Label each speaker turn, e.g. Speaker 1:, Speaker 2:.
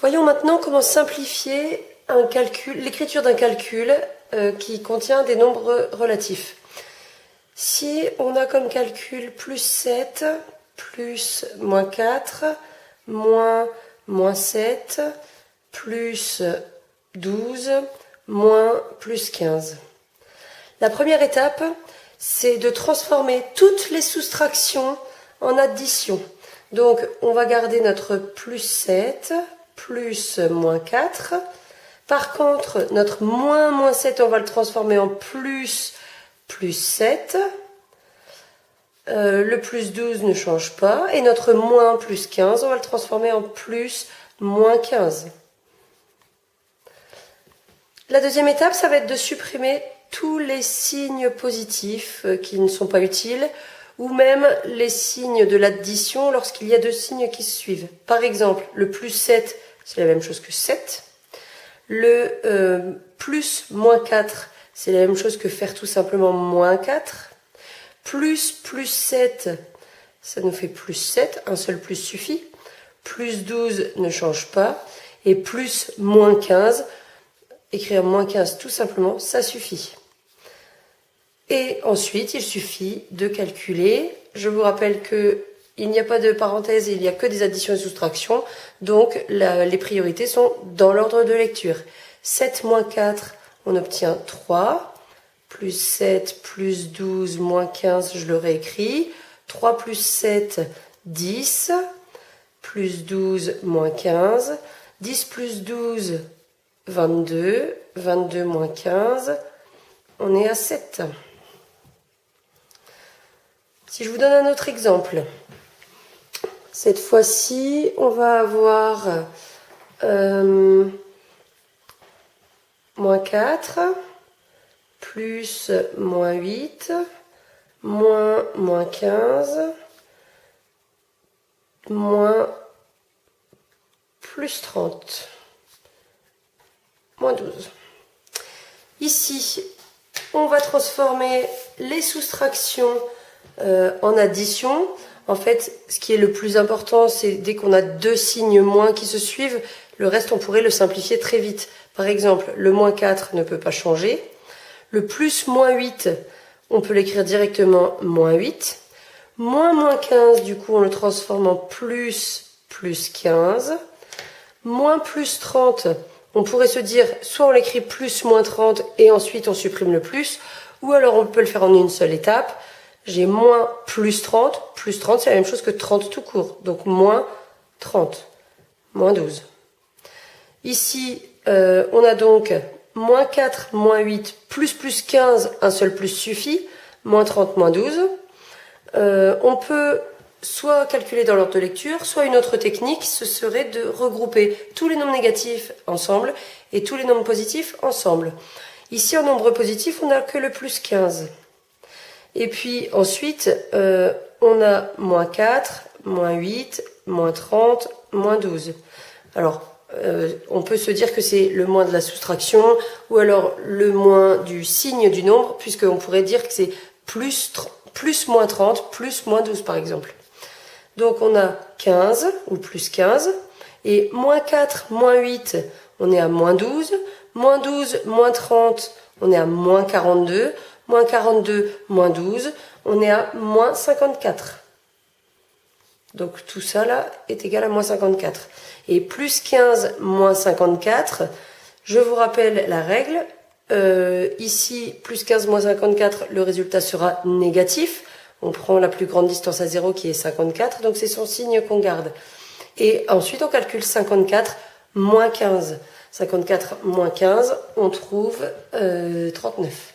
Speaker 1: Voyons maintenant comment simplifier l'écriture d'un calcul qui contient des nombres relatifs. Si on a comme calcul plus 7, plus moins 4, moins 7, plus 12, moins plus 15. La première étape, c'est de transformer toutes les soustractions en addition. Donc, on va garder notre plus 7, plus moins 4. Par contre, notre moins 7, on va le transformer en plus 7. Le plus 12 ne change pas. Et notre moins plus 15, on va le transformer en plus moins 15. La deuxième étape, ça va être de supprimer tous les signes positifs qui ne sont pas utiles, ou même les signes de l'addition lorsqu'il y a deux signes qui se suivent. Par exemple, le plus 7, c'est la même chose que 7. Le plus moins 4, c'est la même chose que faire tout simplement moins 4. Plus 7, ça nous fait plus 7, un seul plus suffit. Plus 12 ne change pas. Et plus moins 15, écrire moins 15 tout simplement, ça suffit. Et ensuite, il suffit de calculer. Je vous rappelle qu'il n'y a pas de parenthèse, il n'y a que des additions et soustractions. Donc, les priorités sont dans l'ordre de lecture. 7 moins 4, on obtient 3. Plus 7, plus 12, moins 15, je le réécris. 3 plus 7, 10. Plus 12, moins 15. 10 plus 12, 22. 22 moins 15, on est à 7. Si je vous donne un autre exemple, cette fois-ci, on va avoir moins 4, plus moins 8, moins 15, moins plus 30, moins 12. Ici, on va transformer les soustractions en addition. En fait, ce qui est le plus important, c'est dès qu'on a deux signes moins qui se suivent, le reste, on pourrait le simplifier très vite. Par exemple, le moins 4 ne peut pas changer. Le plus moins 8, on peut l'écrire directement moins 8. Moins 15, du coup, on le transforme en plus 15. Moins plus 30, on pourrait se dire, soit on l'écrit plus moins 30 et ensuite on supprime le plus, ou alors on peut le faire en une seule étape. J'ai moins plus 30 c'est la même chose que 30 tout court, donc moins 30, moins 12. Ici, on a donc moins 4, moins 8, plus 15, un seul plus suffit, moins 30, moins 12. On peut soit calculer dans l'ordre de lecture, soit une autre technique, ce serait de regrouper tous les nombres négatifs ensemble et tous les nombres positifs ensemble. Ici, en nombre positif, on n'a que le plus 15. Et puis ensuite, on a moins 4, moins 8, moins 30, moins 12. Alors, on peut se dire que c'est le moins de la soustraction ou alors le moins du signe du nombre, puisqu'on pourrait dire que c'est plus moins 30, plus moins 12 par exemple. Donc on a 15 ou plus 15 et moins 4, moins 8, on est à moins 12. Moins 12, moins 30, on est à moins 42. Moins 42, moins 12, on est à moins 54. Donc tout ça là est égal à moins 54. Et plus 15, moins 54, je vous rappelle la règle. Ici, plus 15, moins 54, le résultat sera négatif. On prend la plus grande distance à 0 qui est 54, donc c'est son signe qu'on garde. Et ensuite, on calcule 54 moins 15. 54 moins 15, on trouve 39.